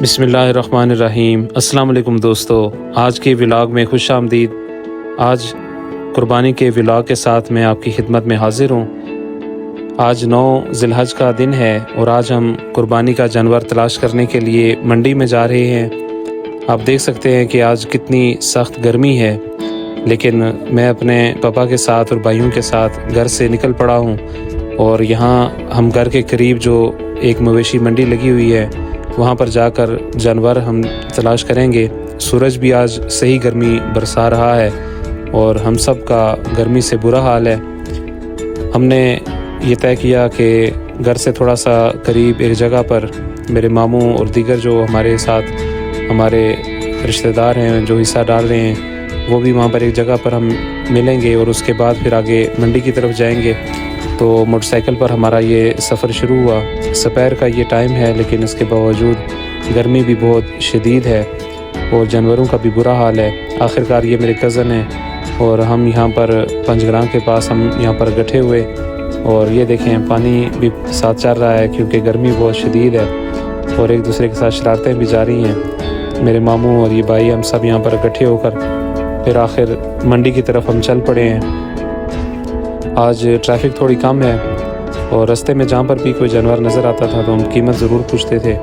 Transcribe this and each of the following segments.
बिस्मिल्लाहिर्रहमानिर्रहीम। अस्सलाम वालेकुम दोस्तों, आज के व्लॉग में खुश आमदीद। आज कुर्बानी के व्लॉग के साथ मैं आपकी खिदमत में हाज़िर हूँ। आज 9 ज़िलहज का दिन है और आज हम कुर्बानी का जानवर तलाश करने के लिए मंडी में जा रहे हैं। आप देख सकते हैं कि आज कितनी सख्त गर्मी है, लेकिन मैं अपने पापा के साथ और भाइयों के साथ घर से निकल पड़ा हूँ और यहाँ हम घर के करीब जो एक मवेशी मंडी लगी हुई है वहाँ पर जाकर जानवर हम तलाश करेंगे। सूरज भी आज सही गर्मी बरसा रहा है और हम सब का गर्मी से बुरा हाल है। हमने ये तय किया कि घर से थोड़ा सा करीब एक जगह पर मेरे मामू और दीगर जो हमारे साथ हमारे रिश्तेदार हैं जो हिस्सा डाल रहे हैं, वो भी वहाँ पर एक जगह पर हम मिलेंगे और उसके बाद फिर आगे मंडी की तरफ जाएंगे। तो मोटरसाइकिल पर हमारा ये सफ़र शुरू हुआ। दोपहर का ये टाइम है, लेकिन इसके बावजूद गर्मी भी बहुत शदीद है और जानवरों का भी बुरा हाल है। आखिरकार ये मेरे कज़न हैं और हम यहाँ पर पंजग्रां के पास हम यहाँ पर इकट्ठे हुए और ये देखें पानी भी साथ चल रहा है क्योंकि गर्मी बहुत शदीद है और एक दूसरे के साथ शरारतें भी जारी हैं। मेरे मामू और ये भाई हम सब यहाँ पर इकट्ठे होकर फिर आखिर मंडी की तरफ हम चल पड़े हैं। आज ट्रैफिक थोड़ी कम है और रास्ते में जहाँ पर भी कोई जानवर नज़र आता था तो हम कीमत ज़रूर पूछते थे।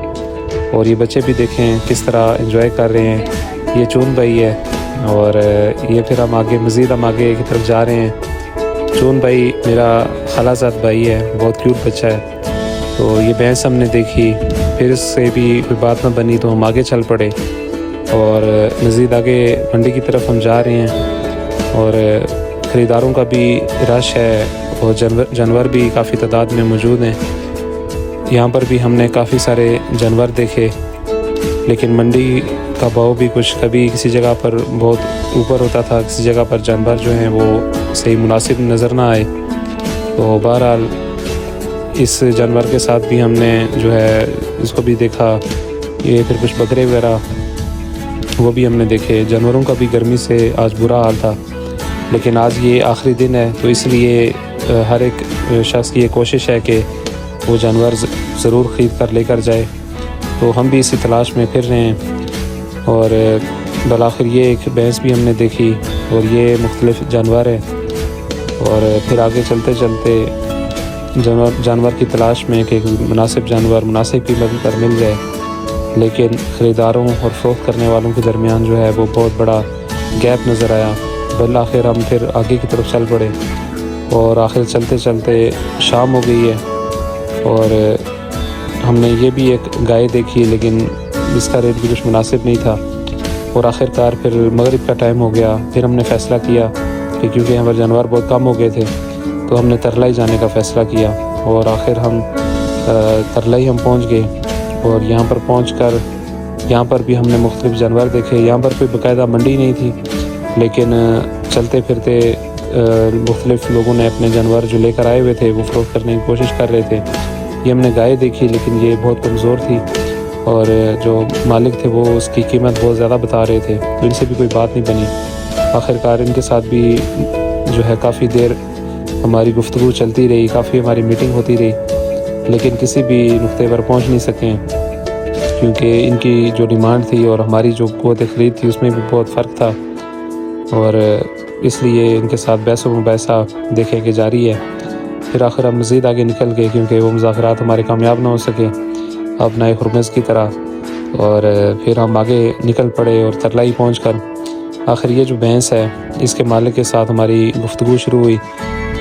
और ये बच्चे भी देखें किस तरह एंजॉय कर रहे हैं। ये चून भाई है और ये फिर हम आगे की तरफ जा रहे हैं। चून भाई मेरा खालाजाद भाई है, बहुत क्यूट बच्चा है। तो ये भैंस हमने देखी, फिर इससे भी कोई बात ना बनी तो हम आगे चल पड़े और मज़ीद आगे मंडी की तरफ हम जा रहे हैं और ख़रीदारों का भी रश है और जानवर भी काफ़ी तादाद में मौजूद हैं। यहाँ पर भी हमने काफ़ी सारे जानवर देखे, लेकिन मंडी का भाव भी कुछ कभी किसी जगह पर बहुत ऊपर होता था, किसी जगह पर जानवर जो हैं वो सही मुनासिब नज़र ना आए। तो बहरहाल इस जानवर के साथ भी हमने जो है इसको भी देखा। ये फिर कुछ बकरे वगैरह वो भी हमने देखे। जानवरों का भी गर्मी से आज बुरा हाल था, लेकिन आज ये आखिरी दिन है तो इसलिए हर एक शख्स की ये कोशिश है कि वो जानवर ज़रूर ख़रीद कर लेकर जाए। तो हम भी इसी तलाश में फिर रहे हैं और बलाखिर ये एक भैंस भी हमने देखी और ये मुख्तलिफ़ जानवर है। और फिर आगे चलते चलते जानवर की तलाश में कि मुनासिब जानवर मुनासिब कीमत पर मिल जाए, लेकिन ख़रीदारों और फ़रोख्त करने वालों के दरमियान जो है वो बहुत बड़ा गैप नज़र आया। बल आखिर हम फिर आगे की तरफ चल पड़े और आखिर चलते चलते शाम हो गई है और हमने ये भी एक गाय देखी, लेकिन इसका रेट भी कुछ मुनासिब नहीं था। और आखिरकार फिर मगरिब का टाइम हो गया। फिर हमने फ़ैसला किया कि क्योंकि यहाँ पर जानवर बहुत कम हो गए थे तो हमने तरलाई जाने का फ़ैसला किया और आखिर हम तरलाई हम पहुँच गए। और यहाँ पर पहुँचकर यहाँ पर भी हमने मुख्तलिफ़ जानवर देखे। यहाँ पर कोई बाकायदा मंडी नहीं थी, लेकिन चलते फिरते मुख्तलिफ़ लोगों ने अपने जानवर जो लेकर आए हुए थे वो फ़रोख्त करने की कोशिश कर रहे थे। ये हमने गाय देखी, लेकिन ये बहुत कमज़ोर थी और जो मालिक थे वो उसकी कीमत बहुत ज़्यादा बता रहे थे, तो इनसे भी कोई बात नहीं बनी। आखिरकार इनके साथ भी जो है काफ़ी देर हमारी गुफ्तगू चलती रही, काफ़ी हमारी मीटिंग होती रही, लेकिन किसी भी नुक्ते पर पहुँच नहीं सकें क्योंकि इनकी जो डिमांड थी और हमारी जो क़ुव्वत ख़रीद थी उसमें भी बहुत फ़र्क था और इसलिए इनके साथ बहस व मुबाहिसा देखें कि जारी है। फिर आखिर हम मज़ीद आगे निकल गए क्योंकि वो मुज़ाकरात हमारे कामयाब ना हो सके अब नए हुरमज़ की तरह। और फिर हम आगे निकल पड़े और तरलाई पहुंचकर आखिर ये जो भैंस है इसके मालिक के साथ हमारी गुफ्तगू शुरू हुई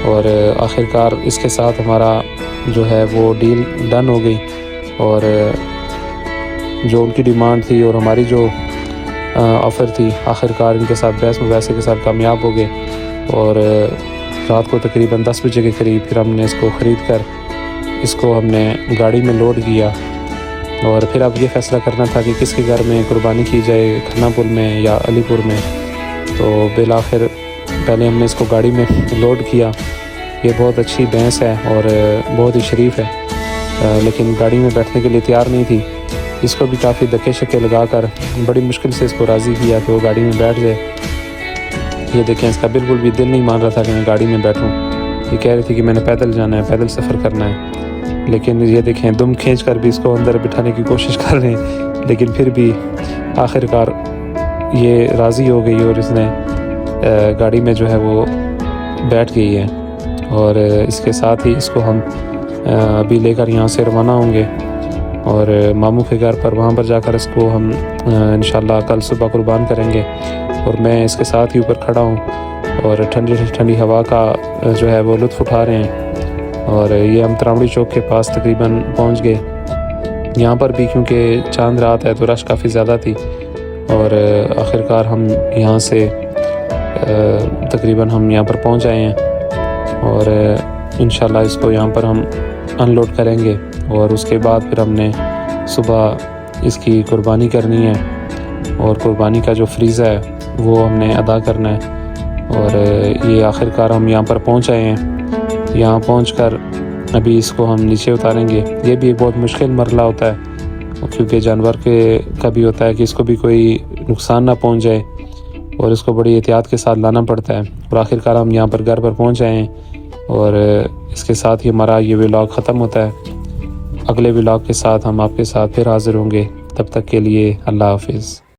और आखिरकार इसके साथ हमारा जो है वो डील डन हो गई और जो उनकी डिमांड थी और हमारी जो ऑफ़र थी आखिरकार इनके साथ बहस मुबाहिसे के साथ कामयाब हो गए। और रात को तकरीबन 10 बजे के करीब फिर हमने इसको ख़रीद कर इसको हमने गाड़ी में लोड किया और फिर अब ये फ़ैसला करना था कि किसके घर में कुर्बानी की जाए, खानापुर में या अलीपुर में। तो बिलाखिर पहले हमने इसको गाड़ी में लोड किया। ये बहुत अच्छी भैंस है और बहुत ही शरीफ है, लेकिन गाड़ी में बैठने के लिए तैयार नहीं थी। इसको भी काफ़ी धक्के शक्के लगा कर बड़ी मुश्किल से इसको राज़ी किया कि वो गाड़ी में बैठ जाए। ये देखें, इसका बिल्कुल भी दिल नहीं मान रहा था कि मैं गाड़ी में बैठूं। ये कह रही थी कि मैंने पैदल जाना है, पैदल सफ़र करना है, लेकिन ये देखें दुम खींच कर भी इसको अंदर बिठाने की कोशिश कर रहे हैं, लेकिन फिर भी आखिरकार ये राज़ी हो गई और इसने गाड़ी में जो है वो बैठ गई है। और इसके साथ ही इसको हम अभी लेकर यहाँ से रवाना होंगे और मामू के घर पर, वहाँ पर जाकर इसको हम इंशाल्लाह कल सुबह कुर्बान करेंगे। और मैं इसके साथ ही ऊपर खड़ा हूँ और ठंडी ठंडी हवा का जो है वो लुत्फ़ उठा रहे हैं। और ये हम तरावड़ी चौक के पास तकरीबन पहुँच गए। यहाँ पर भी क्योंकि चांद रात है तो रश काफ़ी ज़्यादा थी और आखिरकार हम यहाँ से तकरीबन हम यहाँ पर पहुँच आए हैं और इंशाल्लाह इसको यहाँ पर हम अनलोड करेंगे और उसके बाद फिर हमने सुबह इसकी कुर्बानी करनी है और कुर्बानी का जो फ़रीज़ा है वो हमने अदा करना है। और ये आखिरकार हम यहाँ पर पहुँच आए हैं। यहाँ पहुँचकर अभी इसको हम नीचे उतारेंगे। ये भी एक बहुत मुश्किल मरला होता है क्योंकि जानवर के कभी होता है कि इसको भी कोई नुकसान ना पहुँच जाए और इसको बड़ी एहतियात के साथ लाना पड़ता है। और आखिरकार हम यहाँ पर घर पर पहुँच आए हैं और इसके साथ ही हमारा ये व्लॉग ख़त्म होता है। अगले व्लॉग के साथ हम आपके साथ फिर हाज़िर होंगे। तब तक के लिए अल्लाह हाफ़िज़।